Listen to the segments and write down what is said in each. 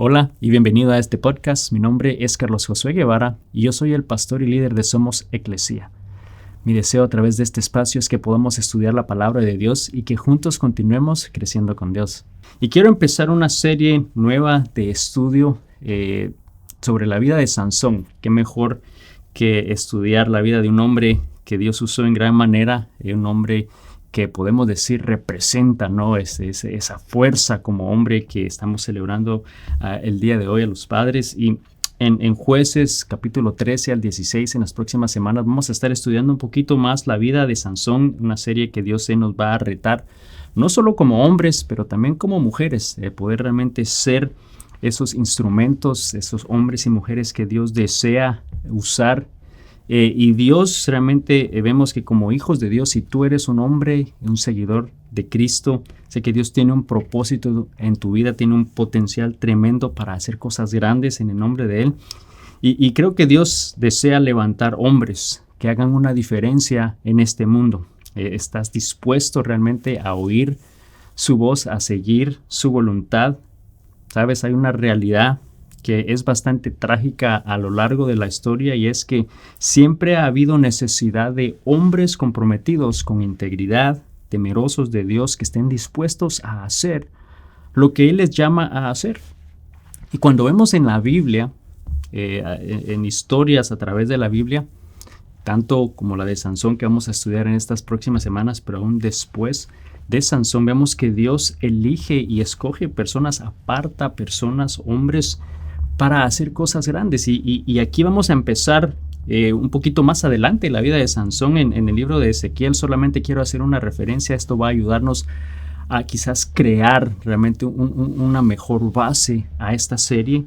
Hola y bienvenido a este podcast. Mi nombre es Carlos Josué Guevara y yo soy el pastor y líder de Somos Eclesia. Mi deseo a través de este espacio es que podamos estudiar la palabra de Dios y que juntos continuemos creciendo con Dios. Y quiero empezar una serie nueva de estudio sobre la vida de Sansón. Qué mejor que estudiar la vida de un hombre que Dios usó en gran manera, un hombre que podemos decir representa, ¿no? Esa fuerza como hombre que estamos celebrando el día de hoy a los padres. Y en Jueces capítulo 13 al 16, en las próximas semanas, vamos a estar estudiando un poquito más la vida de Sansón, una serie que Dios nos va a retar, no solo como hombres, pero también como mujeres, poder realmente ser esos instrumentos, esos hombres y mujeres que Dios desea usar. Y Dios realmente vemos que como hijos de Dios, si tú eres un hombre, un seguidor de Cristo, sé que Dios tiene un propósito en tu vida, tiene un potencial tremendo para hacer cosas grandes en el nombre de Él. Y creo que Dios desea levantar hombres que hagan una diferencia en este mundo. ¿Estás dispuesto realmente a oír su voz, a seguir su voluntad? Sabes, hay una realidad que es bastante trágica a lo largo de la historia, y es que siempre ha habido necesidad de hombres comprometidos con integridad, temerosos de Dios, que estén dispuestos a hacer lo que Él les llama a hacer. Y cuando vemos en la Biblia, en historias a través de la Biblia, tanto como la de Sansón que vamos a estudiar en estas próximas semanas, pero aún después de Sansón, vemos que Dios elige y escoge personas, aparta personas, hombres, para hacer cosas grandes. Y aquí vamos a empezar un poquito más adelante la vida de Sansón en el libro de Ezequiel. Solamente quiero hacer una referencia. Esto va a ayudarnos a quizás crear realmente una mejor base a esta serie.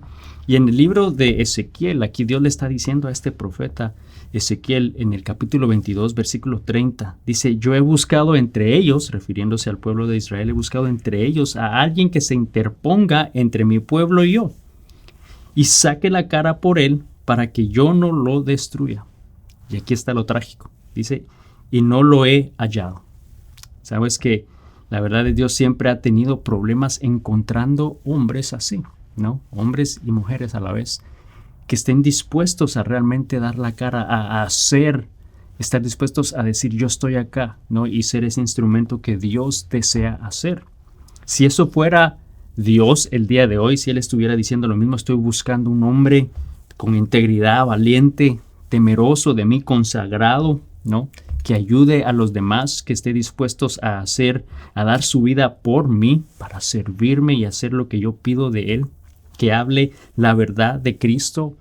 Y en el libro de Ezequiel, aquí Dios le está diciendo a este profeta Ezequiel en el capítulo 22, versículo 30, dice: yo he buscado entre ellos, refiriéndose al pueblo de Israel, he buscado entre ellos a alguien que se interponga entre mi pueblo y yo, y saque la cara por él para que yo no lo destruya. Y aquí está lo trágico. Dice, y no lo he hallado. Sabes que la verdad de Dios siempre ha tenido problemas encontrando hombres así, ¿no? Hombres y mujeres a la vez, que estén dispuestos a realmente dar la cara, a hacer, estar dispuestos a decir yo estoy acá, ¿no? Y ser ese instrumento que Dios desea hacer. Si eso fuera Dios el día de hoy, si Él estuviera diciendo lo mismo, estoy buscando un hombre con integridad, valiente, temeroso de mí, consagrado, ¿no? Que ayude a los demás, que esté dispuestos a hacer, a dar su vida por mí, para servirme y hacer lo que yo pido de Él, que hable la verdad de Cristo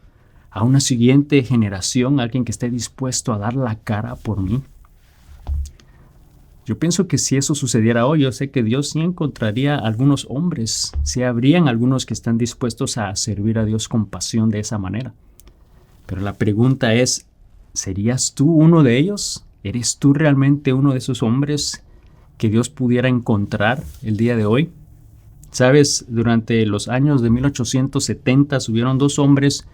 a una siguiente generación, alguien que esté dispuesto a dar la cara por mí. Yo pienso que si eso sucediera hoy, yo sé que Dios sí encontraría algunos hombres, sí habrían algunos que están dispuestos a servir a Dios con pasión de esa manera. Pero la pregunta es, ¿serías tú uno de ellos? ¿Eres tú realmente uno de esos hombres que Dios pudiera encontrar el día de hoy? Sabes, durante los años de 1870 hubieron dos hombres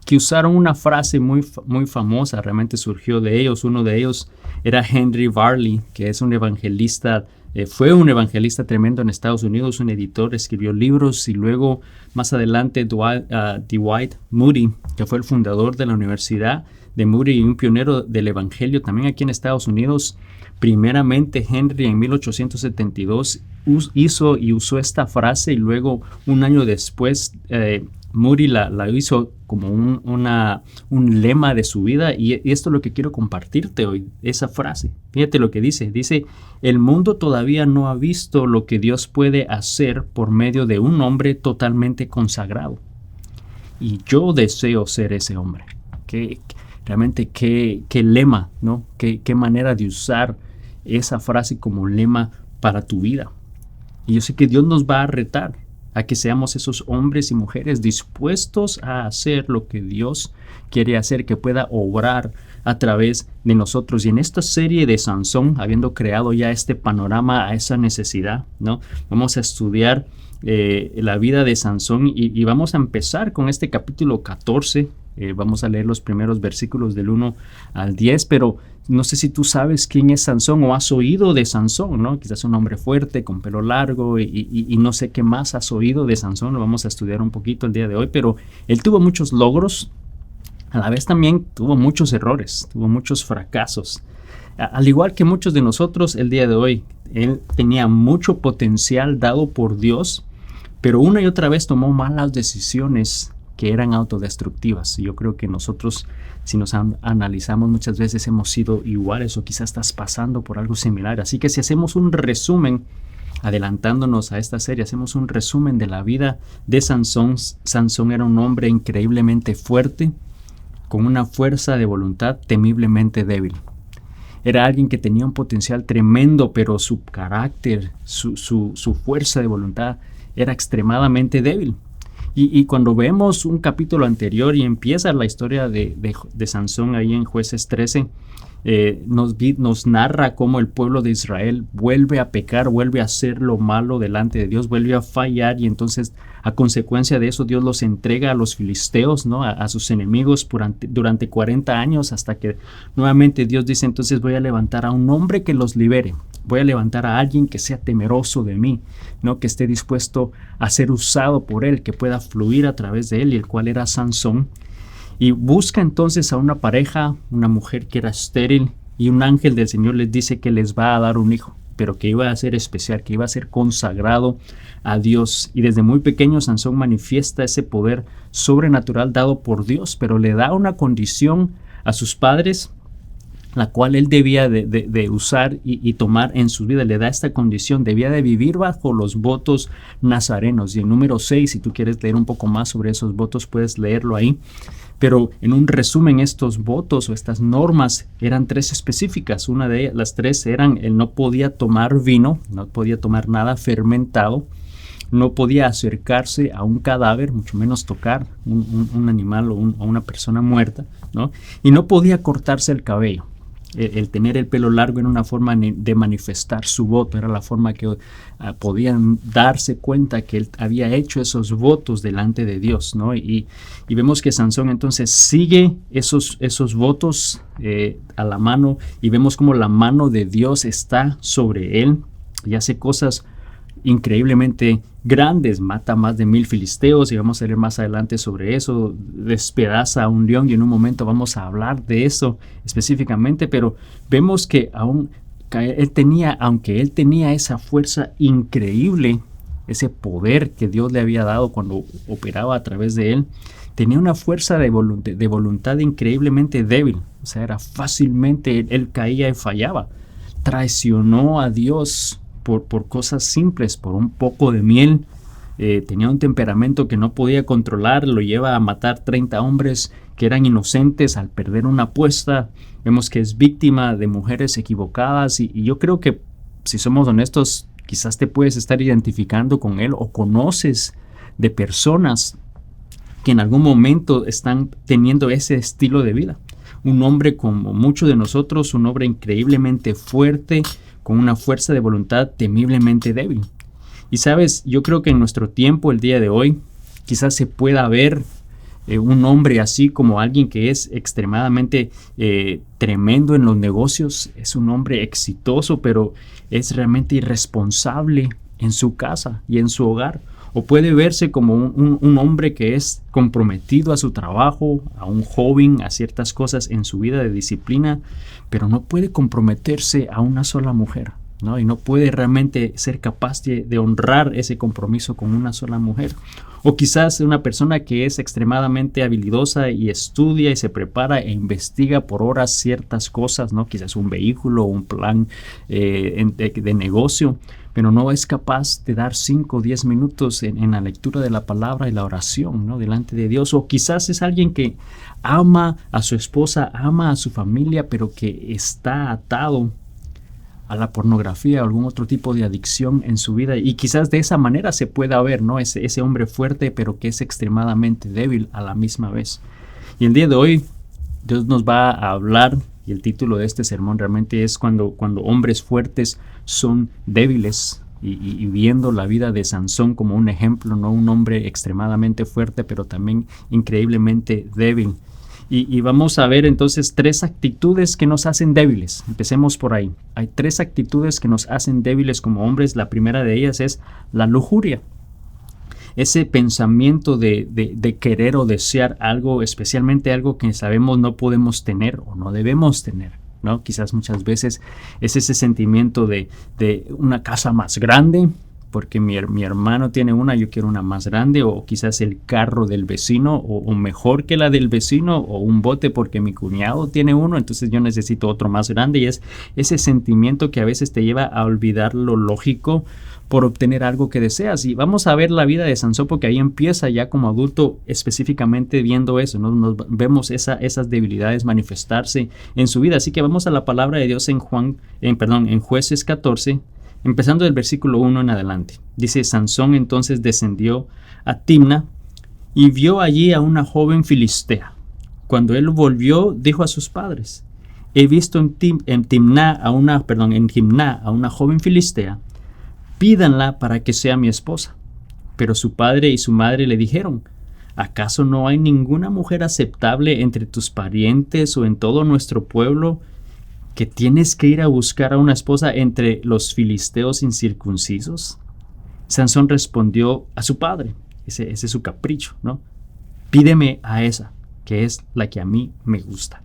que usaron una frase muy famosa, realmente surgió de ellos. Uno de ellos era Henry Varley, que es un evangelista, fue un evangelista tremendo en Estados Unidos, un editor, escribió libros, y luego más adelante Dwight Moody, que fue el fundador de la Universidad de Moody y un pionero del evangelio también aquí en Estados Unidos. Primeramente Henry en 1872 hizo y usó esta frase, y luego un año después Moody la hizo como un lema de su vida, y esto es lo que quiero compartirte hoy, esa frase. Fíjate lo que dice, el mundo todavía no ha visto lo que Dios puede hacer por medio de un hombre totalmente consagrado, y yo deseo ser ese hombre. Realmente qué lema, ¿no? Qué manera de usar esa frase como lema para tu vida. Y yo sé que Dios nos va a retar a que seamos esos hombres y mujeres dispuestos a hacer lo que Dios quiere hacer, que pueda obrar a través de nosotros. Y en esta serie de Sansón, habiendo creado ya este panorama a esa necesidad, ¿no? Vamos a estudiar la vida de Sansón, y vamos a empezar con este capítulo 14 Vamos a leer los primeros versículos del 1 al 10, pero no sé si tú sabes quién es Sansón o has oído de Sansón, ¿no? Quizás un hombre fuerte, con pelo largo y no sé qué más has oído de Sansón, lo vamos a estudiar un poquito el día de hoy, pero él tuvo muchos logros, a la vez también tuvo muchos errores, tuvo muchos fracasos. Al igual que muchos de nosotros el día de hoy, él tenía mucho potencial dado por Dios, pero una y otra vez tomó malas decisiones que eran autodestructivas. Yo creo que nosotros, si nos analizamos, muchas veces hemos sido iguales o quizás estás pasando por algo similar. Así que si hacemos un resumen, adelantándonos a esta serie, hacemos un resumen de la vida de Sansón. Sansón era un hombre increíblemente fuerte, con una fuerza de voluntad temiblemente débil. Era alguien que tenía un potencial tremendo, pero su carácter, su fuerza de voluntad era extremadamente débil. Y cuando vemos un capítulo anterior y empieza la historia de Sansón ahí en Jueces 13, nos narra cómo el pueblo de Israel vuelve a pecar, vuelve a hacer lo malo delante de Dios, vuelve a fallar, y entonces a consecuencia de eso Dios los entrega a los filisteos, ¿no? a sus enemigos durante 40 años, hasta que nuevamente Dios dice: entonces voy a levantar a un hombre que los libere, voy a levantar a alguien que sea temeroso de mí, ¿no? Que esté dispuesto a ser usado por él, que pueda fluir a través de él, y el cual era Sansón. Y busca entonces a una pareja, una mujer que era estéril, y un ángel del Señor les dice que les va a dar un hijo, pero que iba a ser especial, que iba a ser consagrado a Dios. Y desde muy pequeño Sansón manifiesta ese poder sobrenatural dado por Dios, pero le da una condición a sus padres, la cual él debía de usar y tomar en su vida. Le da esta condición: debía de vivir bajo los votos nazarenos. Y en número 6, si tú quieres leer un poco más sobre esos votos, puedes leerlo ahí. Pero en un resumen, estos votos o estas normas eran 3 específicas. Una de ellas, las 3 eran: él no podía tomar vino, no podía tomar nada fermentado, no podía acercarse a un cadáver, mucho menos tocar un animal o una persona muerta, ¿no? Y no podía cortarse el cabello. El tener el pelo largo era una forma de manifestar su voto, era la forma que podían darse cuenta que él había hecho esos votos delante de Dios, ¿no? Y vemos que Sansón entonces sigue esos votos a la mano, y vemos como la mano de Dios está sobre él y hace cosas increíblemente grandes. Mata más de 1000 filisteos, y vamos a leer más adelante sobre eso. Despedaza a un león, y en un momento vamos a hablar de eso específicamente. Pero vemos que aunque él tenía esa fuerza increíble, ese poder que Dios le había dado cuando operaba a través de él, tenía una fuerza de voluntad increíblemente débil. O sea, era fácilmente, él caía y fallaba. Traicionó a Dios por cosas simples, por un poco de miel. Tenía un temperamento que no podía controlar, lo lleva a matar 30 hombres que eran inocentes al perder una apuesta. Vemos que es víctima de mujeres equivocadas, y yo creo que, si somos honestos, quizás te puedes estar identificando con él, o conoces de personas que en algún momento están teniendo ese estilo de vida. Un hombre como muchos de nosotros, un hombre increíblemente fuerte, con una fuerza de voluntad temiblemente débil. Y sabes, yo creo que en nuestro tiempo, el día de hoy, quizás se pueda ver un hombre así como alguien que es extremadamente tremendo en los negocios. Es un hombre exitoso, pero es realmente irresponsable en su casa y en su hogar. O puede verse como un hombre que es comprometido a su trabajo, a un joven, a ciertas cosas en su vida de disciplina, pero no puede comprometerse a una sola mujer, ¿no? Y no puede realmente ser capaz de honrar ese compromiso con una sola mujer. O quizás una persona que es extremadamente habilidosa y estudia y se prepara e investiga por horas ciertas cosas, ¿no? Quizás un vehículo o un plan de negocio, pero no es capaz de dar 5 o 10 minutos en la lectura de la palabra y la oración, ¿no? Delante de Dios. O quizás es alguien que ama a su esposa, ama a su familia, pero que está atado a la pornografía o algún otro tipo de adicción en su vida, y quizás de esa manera se pueda ver, ¿no? Ese hombre fuerte, pero que es extremadamente débil a la misma vez. Y el día de hoy Dios nos va a hablar, y el título de este sermón realmente es cuando hombres fuertes son débiles, y viendo la vida de Sansón como un ejemplo, no un hombre extremadamente fuerte, pero también increíblemente débil. Y vamos a ver entonces 3 actitudes que nos hacen débiles. Empecemos por ahí. Hay 3 actitudes que nos hacen débiles como hombres. La primera de ellas es la lujuria. Ese pensamiento de querer o desear algo, especialmente algo que sabemos no podemos tener o no debemos tener, ¿no? Quizás muchas veces es ese sentimiento de una casa más grande, porque mi hermano tiene una, yo quiero una más grande, o quizás el carro del vecino, o mejor que la del vecino, o un bote porque mi cuñado tiene uno, entonces yo necesito otro más grande, y es ese sentimiento que a veces te lleva a olvidar lo lógico por obtener algo que deseas. Y vamos a ver la vida de Sansón, porque ahí empieza ya como adulto específicamente viendo eso, ¿no? Nos vemos esas debilidades manifestarse en su vida. Así que vamos a la palabra de Dios en Jueces 14, empezando del versículo 1 en adelante. Dice: Sansón entonces descendió a Timna y vio allí a una joven filistea. Cuando él volvió, dijo a sus padres: he visto en Timna a una joven filistea. Pídanla para que sea mi esposa. Pero su padre y su madre le dijeron: ¿acaso no hay ninguna mujer aceptable entre tus parientes o en todo nuestro pueblo que tienes que ir a buscar a una esposa entre los filisteos incircuncisos? Sansón respondió a su padre, ese es su capricho, ¿no? Pídeme a esa, que es la que a mí me gusta.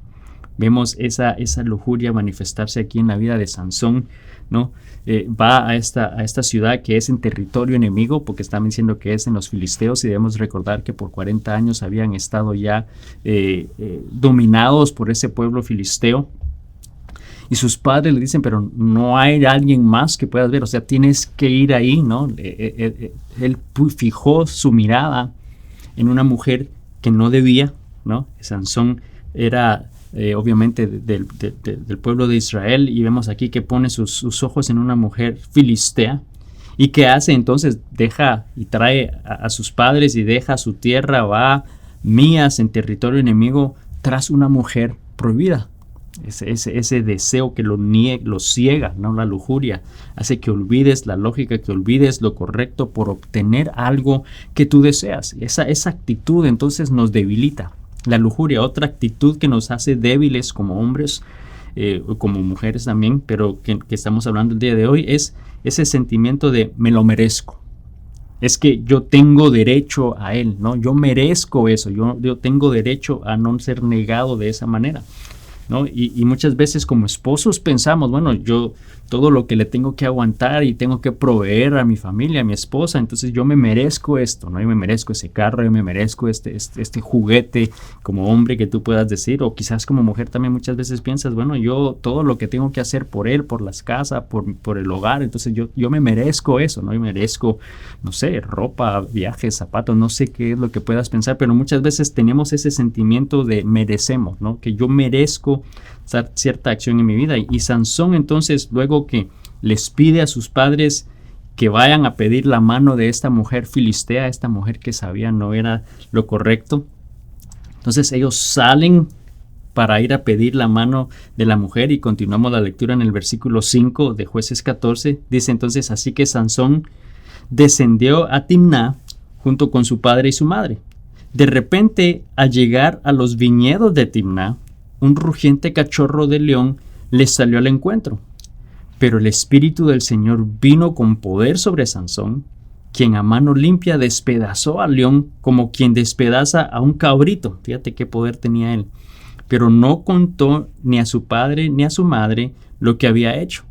Vemos esa lujuria manifestarse aquí en la vida de Sansón, ¿no? Va a esta ciudad que es en territorio enemigo, porque están diciendo que es en los filisteos, y debemos recordar que por 40 años habían estado ya dominados por ese pueblo filisteo. Y sus padres le dicen: pero no hay alguien más que puedas ver, o sea, tienes que ir ahí, ¿no? Él fijó su mirada en una mujer que no debía, ¿no? Sansón era obviamente del pueblo de Israel, y vemos aquí que pone sus ojos en una mujer filistea. ¿Y qué hace entonces? Deja y trae a sus padres y deja su tierra, va millas en territorio enemigo tras una mujer prohibida. Ese deseo que lo ciega, ¿no? La lujuria hace que olvides la lógica, que olvides lo correcto por obtener algo que tú deseas. Esa actitud entonces nos debilita. La lujuria, otra actitud que nos hace débiles como hombres, como mujeres también, pero que estamos hablando el día de hoy, es ese sentimiento de me lo merezco. Es que yo tengo derecho a él, ¿no? Yo merezco eso, yo tengo derecho a no ser negado de esa manera, ¿no? Y muchas veces como esposos pensamos, bueno, yo todo lo que le tengo que aguantar y tengo que proveer a mi familia, a mi esposa, entonces yo me merezco esto, ¿no? Yo me merezco ese carro, yo me merezco este juguete como hombre que tú puedas decir, o quizás como mujer también muchas veces piensas, bueno, yo todo lo que tengo que hacer por él, por las casas, por el hogar, entonces yo me merezco eso, ¿no? Yo merezco, no sé, ropa, viajes, zapatos, no sé qué es lo que puedas pensar, pero muchas veces tenemos ese sentimiento de merecemos, ¿no? Que yo merezco cierta acción en mi vida. Y Sansón entonces, luego que les pide a sus padres que vayan a pedir la mano de esta mujer filistea, esta mujer que sabía no era lo correcto, entonces ellos salen para ir a pedir la mano de la mujer, y continuamos la lectura en el versículo 5 de Jueces 14. Dice entonces: así que Sansón descendió a Timná junto con su padre y su madre. De repente, al llegar a los viñedos de Timná, un rugiente cachorro de león les salió al encuentro. Pero el Espíritu del Señor vino con poder sobre Sansón, quien a mano limpia despedazó al león como quien despedaza a un cabrito. Fíjate qué poder tenía él. Pero no contó ni a su padre ni a su madre lo que había hecho.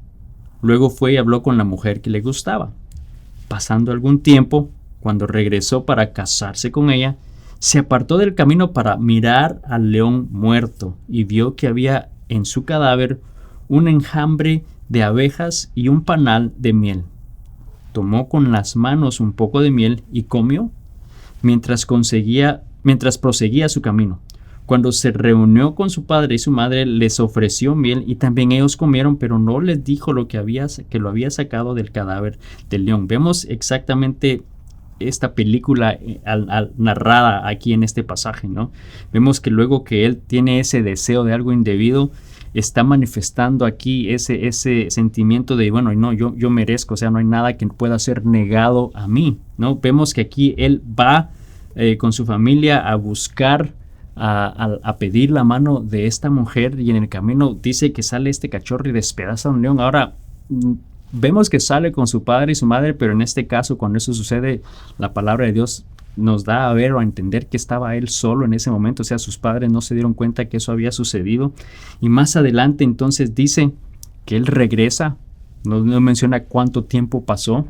Luego fue y habló con la mujer que le gustaba. Pasando algún tiempo, cuando regresó para casarse con ella, se apartó del camino para mirar al león muerto y vio que había en su cadáver un enjambre de abejas y un panal de miel. Tomó con las manos un poco de miel y comió mientras proseguía su camino. Cuando se reunió con su padre y su madre, les ofreció miel y también ellos comieron, pero no les dijo que lo había sacado del cadáver del león. Vemos exactamente esta película narrada aquí en este pasaje, ¿no? Vemos que luego que él tiene ese deseo de algo indebido, está manifestando aquí ese sentimiento de, bueno, no, yo merezco, o sea, no hay nada que pueda ser negado a mí, ¿no? Vemos que aquí él va con su familia a buscar, a pedir la mano de esta mujer, y en el camino dice que sale este cachorro y despedaza a un león. Ahora, vemos que sale con su padre y su madre, pero en este caso, cuando eso sucede, la palabra de Dios nos da a ver o a entender que estaba él solo en ese momento, o sea, sus padres no se dieron cuenta que eso había sucedido. Y más adelante entonces dice que él regresa, no menciona cuánto tiempo pasó,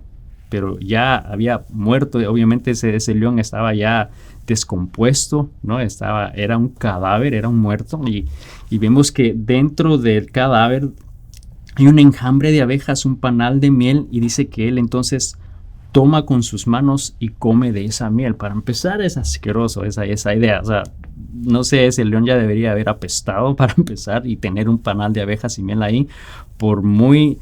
pero ya había muerto. Obviamente ese león estaba ya descompuesto, ¿no? Era un cadáver, era un muerto, y vemos que dentro del cadáver hay un enjambre de abejas, un panal de miel, y dice que él entonces toma con sus manos y come de esa miel. Para empezar, es asqueroso esa idea. O sea, no sé, ese león ya debería haber apestado para empezar, y tener un panal de abejas y miel ahí, por muy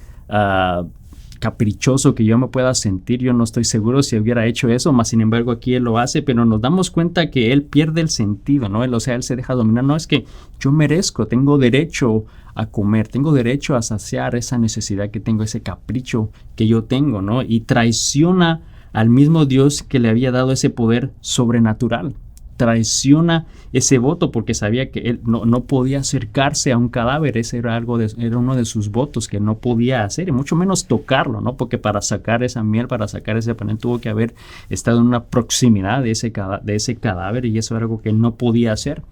caprichoso que yo me pueda sentir, yo no estoy seguro si hubiera hecho eso, más sin embargo aquí él lo hace. Pero nos damos cuenta que él pierde el sentido, ¿no? Él se deja dominar. No, es que yo merezco, tengo derecho a comer, tengo derecho a saciar esa necesidad que tengo, ese capricho que yo tengo, ¿no? Y traiciona al mismo Dios que le había dado ese poder sobrenatural. Traiciona ese voto porque sabía que él no podía acercarse a un cadáver. Ese era era uno de sus votos que no podía hacer, y mucho menos tocarlo, ¿no? Porque para sacar esa miel, para sacar ese panal, tuvo que haber estado en una proximidad de ese cadáver, y eso era algo que él no podía hacer.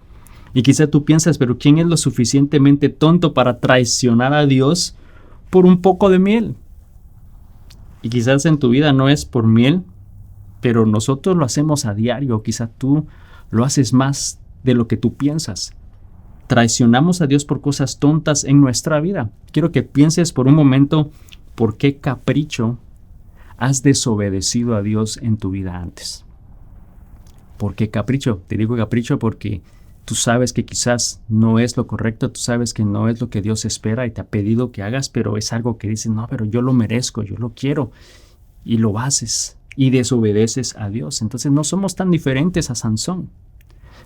Y quizá tú piensas, pero ¿quién es lo suficientemente tonto para traicionar a Dios por un poco de miel? Y quizás en tu vida no es por miel, pero nosotros lo hacemos a diario. Quizá tú lo haces más de lo que tú piensas. Traicionamos a Dios por cosas tontas en nuestra vida. Quiero que pienses por un momento por qué capricho has desobedecido a Dios en tu vida antes. ¿Por qué capricho? Te digo capricho porque tú sabes que quizás no es lo correcto, tú sabes que no es lo que Dios espera y te ha pedido que hagas, pero es algo que dices, no, pero yo lo merezco, yo lo quiero, y lo haces y desobedeces a Dios. Entonces no somos tan diferentes a Sansón.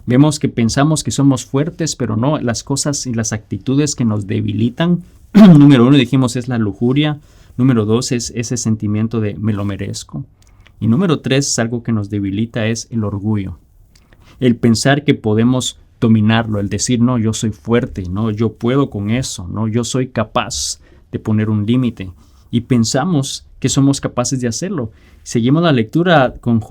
Vemos que pensamos que somos fuertes, pero no, las cosas y las actitudes que nos debilitan, número 1 dijimos es la lujuria, número 2 es ese sentimiento de me lo merezco, y número 3 es algo que nos debilita, es el orgullo. El pensar que podemos dominarlo, el decir, no, yo soy fuerte, no, yo puedo con eso, no, yo soy capaz de poner un límite, y pensamos que somos capaces de hacerlo. Seguimos la lectura con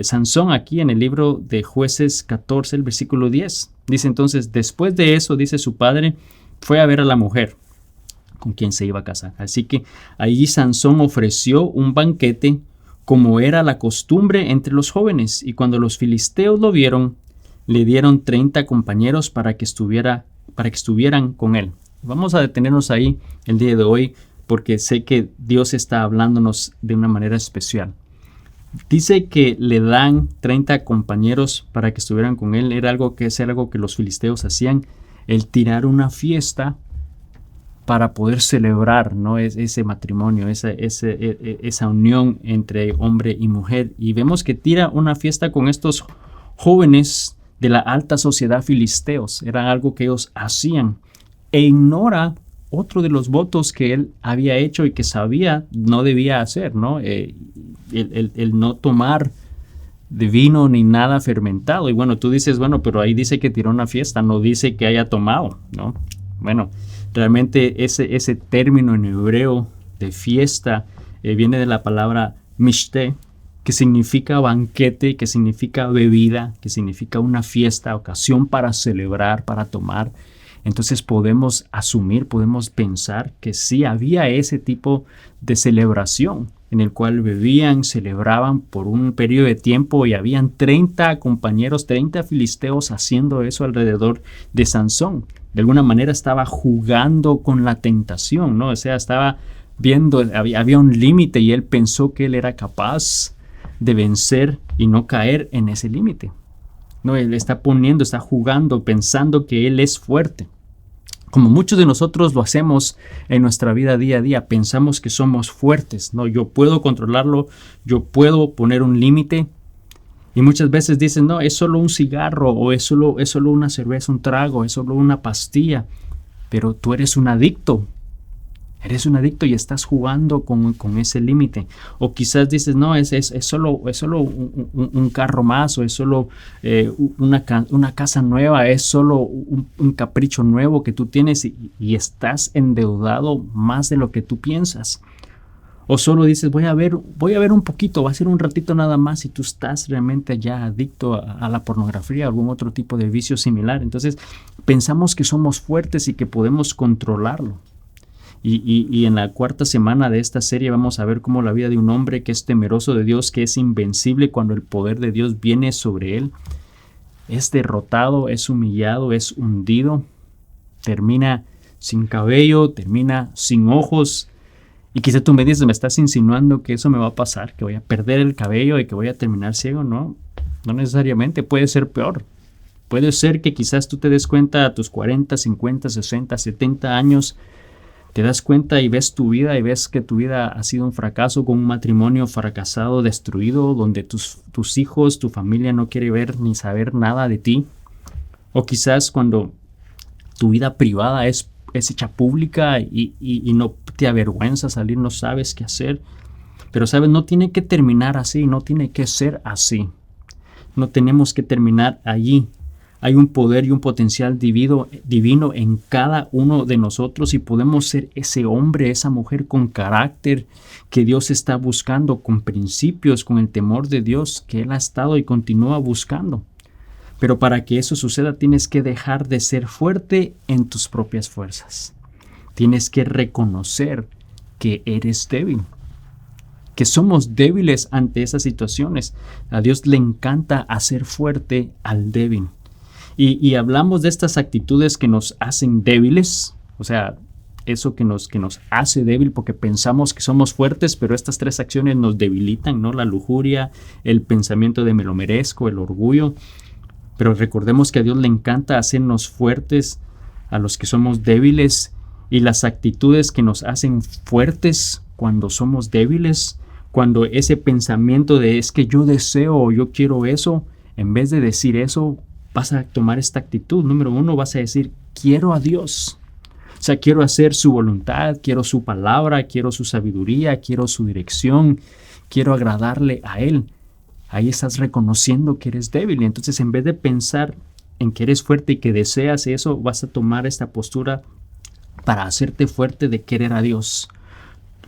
Sansón aquí en el libro de Jueces 14, el versículo 10. Dice entonces, después de eso, dice su padre, fue a ver a la mujer con quien se iba a casar. Así que allí Sansón ofreció un banquete como era la costumbre entre los jóvenes, y cuando los filisteos lo vieron, le dieron 30 compañeros para que estuvieran con él. Vamos a detenernos ahí el día de hoy, porque sé que Dios está hablándonos de una manera especial. Dice que le dan 30 compañeros para que estuvieran con él. Era algo que los filisteos hacían, el tirar una fiesta para poder celebrar, ¿no? Ese matrimonio, esa unión entre hombre y mujer. Y vemos que tira una fiesta con estos jóvenes de la alta sociedad filisteos. Era algo que ellos hacían, e ignora otro de los votos que él había hecho y que sabía no debía hacer, ¿no? El no tomar de vino ni nada fermentado. Y bueno, tú dices, bueno, pero ahí dice que tiró una fiesta, no dice que haya tomado, ¿no? Bueno, realmente ese término en hebreo de fiesta viene de la palabra mishte, que significa banquete, que significa bebida, que significa una fiesta, ocasión para celebrar, para tomar. Entonces podemos asumir, podemos pensar que sí había ese tipo de celebración en el cual bebían, celebraban por un periodo de tiempo, y habían 30 compañeros, 30 filisteos haciendo eso alrededor de Sansón. De alguna manera estaba jugando con la tentación, ¿no? O sea, estaba viendo, había un límite, y él pensó que él era capaz de vencer y no caer en ese límite. No, él está jugando, pensando que él es fuerte. Como muchos de nosotros lo hacemos en nuestra vida día a día, pensamos que somos fuertes, ¿no? Yo puedo controlarlo, yo puedo poner un límite. Y muchas veces dicen, no, es solo un cigarro, o es solo una cerveza, un trago, es solo una pastilla. pero tú eres un adicto. Eres un adicto y estás jugando con ese límite. O quizás dices, no, es solo un carro más, o es solo una casa nueva, es solo un capricho nuevo que tú tienes y estás endeudado más de lo que tú piensas. O solo dices, voy a ver un poquito, va a ser un ratito nada más, y tú estás realmente ya adicto a la pornografía, a algún otro tipo de vicio similar. Entonces pensamos que somos fuertes y que podemos controlarlo. Y en la cuarta semana de esta serie vamos a ver cómo la vida de un hombre que es temeroso de Dios, que es invencible cuando el poder de Dios viene sobre él, es derrotado, es humillado, es hundido, termina sin cabello, termina sin ojos. Y quizá tú me dices, me estás insinuando que eso me va a pasar, que voy a perder el cabello y que voy a terminar ciego. No necesariamente, puede ser peor. Puede ser que quizás tú te des cuenta a tus 40, 50, 60, 70 años, te das cuenta y ves tu vida y ves que tu vida ha sido un fracaso, con un matrimonio fracasado, destruido, donde tus hijos, tu familia no quiere ver ni saber nada de ti. O quizás cuando tu vida privada es hecha pública y no te avergüenza salir, no sabes qué hacer. Pero sabes, no tiene que terminar así, no tiene que ser así. No tenemos que terminar allí. Hay un poder y un potencial divino en cada uno de nosotros y podemos ser ese hombre, esa mujer con carácter que Dios está buscando, con principios, con el temor de Dios que Él ha estado y continúa buscando. Pero para que eso suceda tienes que dejar de ser fuerte en tus propias fuerzas. Tienes que reconocer que eres débil, que somos débiles ante esas situaciones. A Dios le encanta hacer fuerte al débil. Y hablamos de estas actitudes que nos hacen débiles, o sea, eso que nos hace débil porque pensamos que somos fuertes, pero estas tres acciones nos debilitan, ¿no? La lujuria, el pensamiento de me lo merezco, el orgullo. Pero recordemos que a Dios le encanta hacernos fuertes a los que somos débiles, y las actitudes que nos hacen fuertes cuando somos débiles, cuando ese pensamiento de es que yo deseo o yo quiero eso, en vez de decir eso, vas a tomar esta actitud. Número uno, vas a decir, quiero a Dios. O sea, quiero hacer su voluntad, quiero su palabra, quiero su sabiduría, quiero su dirección, quiero agradarle a Él. Ahí estás reconociendo que eres débil. Y entonces, en vez de pensar en que eres fuerte y que deseas eso, vas a tomar esta postura para hacerte fuerte de querer a Dios.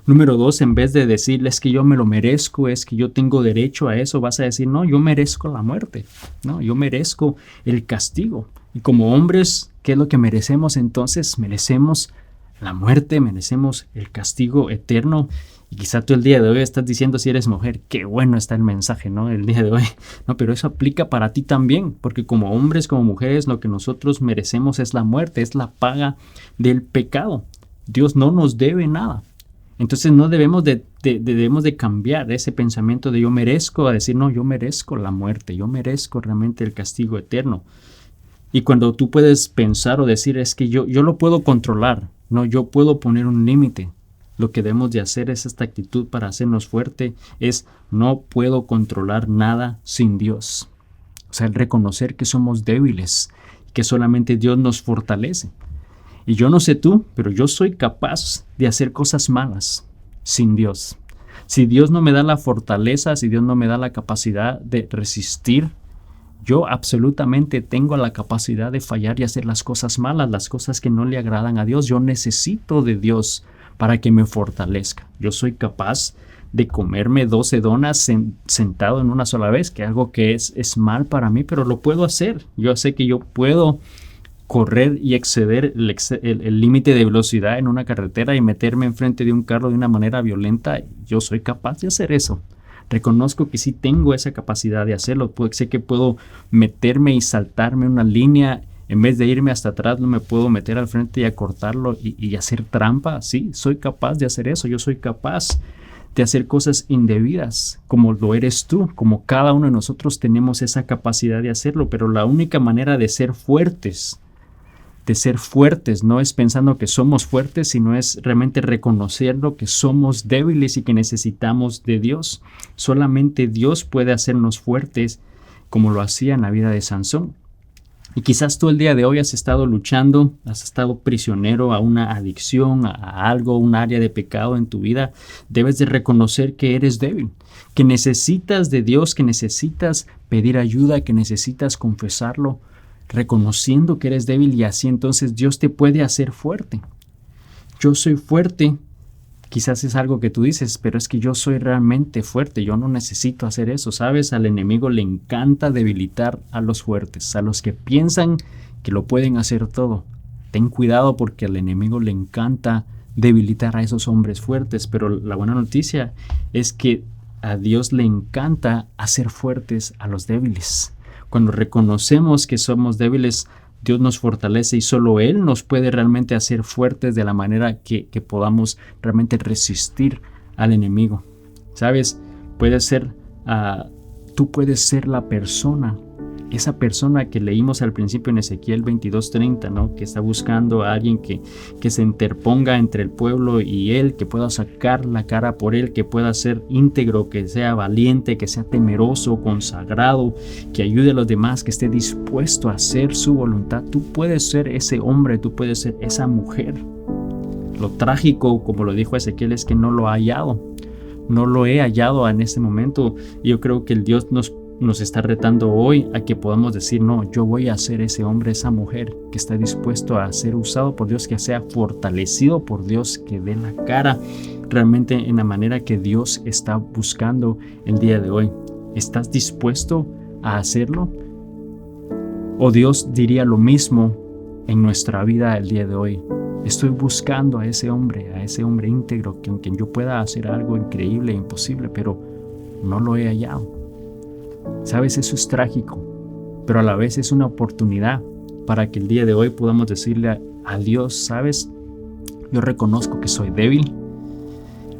Número dos, en vez de decirles que yo me lo merezco, es que yo tengo derecho a eso, vas a decir, no, yo merezco la muerte, no, yo merezco el castigo. Y como hombres, ¿qué es lo que merecemos entonces? Merecemos la muerte, merecemos el castigo eterno. Y quizá tú el día de hoy estás diciendo, si eres mujer, qué bueno está el mensaje, ¿no? El día de hoy. No, pero eso aplica para ti también, porque como hombres, como mujeres, lo que nosotros merecemos es la muerte, es la paga del pecado. Dios no nos debe nada. Entonces no debemos de cambiar ese pensamiento de yo merezco a decir, no, yo merezco la muerte, yo merezco realmente el castigo eterno. Y cuando tú puedes pensar o decir, es que yo lo puedo controlar, no, yo puedo poner un límite. Lo que debemos de hacer es esta actitud para hacernos fuerte, es no puedo controlar nada sin Dios. O sea, el reconocer que somos débiles, que solamente Dios nos fortalece. Y yo no sé tú, pero yo soy capaz de hacer cosas malas sin Dios. Si Dios no me da la fortaleza, si Dios no me da la capacidad de resistir, yo absolutamente tengo la capacidad de fallar y hacer las cosas malas, las cosas que no le agradan a Dios. Yo necesito de Dios para que me fortalezca. Yo soy capaz de comerme 12 donas sentado en una sola vez, que algo que es mal para mí, pero lo puedo hacer. Yo sé que yo puedo correr y exceder el límite de velocidad en una carretera y meterme enfrente de un carro de una manera violenta. Yo soy capaz de hacer eso. Reconozco que sí tengo esa capacidad de hacerlo. Sé que puedo meterme y saltarme una línea. En vez de irme hasta atrás, no me puedo meter al frente y acortarlo y hacer trampa. Sí, soy capaz de hacer eso. Yo soy capaz de hacer cosas indebidas, como lo eres tú, como cada uno de nosotros tenemos esa capacidad de hacerlo. Pero la única manera de ser fuertes no es pensando que somos fuertes, sino es realmente reconociendo que somos débiles y que necesitamos de Dios. Solamente Dios puede hacernos fuertes, como lo hacía en la vida de Sansón. Y quizás tú el día de hoy has estado luchando, has estado prisionero a una adicción, a algo, un área de pecado en tu vida. Debes de reconocer que eres débil, que necesitas de Dios, que necesitas pedir ayuda, que necesitas confesarlo, reconociendo que eres débil, y así entonces Dios te puede hacer fuerte. Yo soy fuerte. Quizás es algo que tú dices, pero es que yo soy realmente fuerte, yo no necesito hacer eso, ¿sabes? Al enemigo le encanta debilitar a los fuertes, a los que piensan que lo pueden hacer todo. Ten cuidado porque al enemigo le encanta debilitar a esos hombres fuertes, pero la buena noticia es que a Dios le encanta hacer fuertes a los débiles. Cuando reconocemos que somos débiles, Dios nos fortalece y solo Él nos puede realmente hacer fuertes de la manera que podamos realmente resistir al enemigo. ¿Sabes? Tú puedes ser la persona, esa persona que leímos al principio en Ezequiel 22:30, ¿no? Que está buscando a alguien que se interponga entre el pueblo y Él, que pueda sacar la cara por Él, que pueda ser íntegro, que sea valiente, que sea temeroso, consagrado, que ayude a los demás, que esté dispuesto a hacer su voluntad. Tú puedes ser ese hombre, tú puedes ser esa mujer. Lo trágico, como lo dijo Ezequiel, es que no lo ha hallado. No lo he hallado en este momento. Yo creo que el Dios nos está retando hoy a que podamos decir, no, yo voy a ser ese hombre, esa mujer que está dispuesto a ser usado por Dios, que sea fortalecido por Dios, que dé la cara realmente en la manera que Dios está buscando el día de hoy. ¿Estás dispuesto a hacerlo? ¿O Dios diría lo mismo en nuestra vida el día de hoy? Estoy buscando a ese hombre íntegro, con quien yo pueda hacer algo increíble e imposible, pero no lo he hallado. Sabes, eso es trágico, pero a la vez es una oportunidad para que el día de hoy podamos decirle a Dios, sabes, yo reconozco que soy débil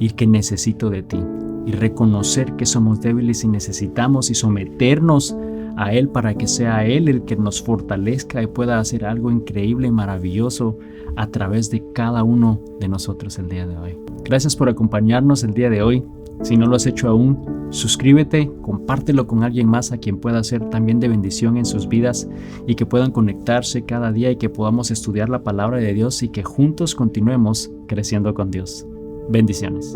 y que necesito de ti. Y reconocer que somos débiles y necesitamos y someternos a Él para que sea Él el que nos fortalezca y pueda hacer algo increíble y maravilloso a través de cada uno de nosotros el día de hoy. Gracias por acompañarnos el día de hoy. Si no lo has hecho aún, suscríbete, compártelo con alguien más a quien pueda ser también de bendición en sus vidas y que puedan conectarse cada día y que podamos estudiar la palabra de Dios y que juntos continuemos creciendo con Dios. Bendiciones.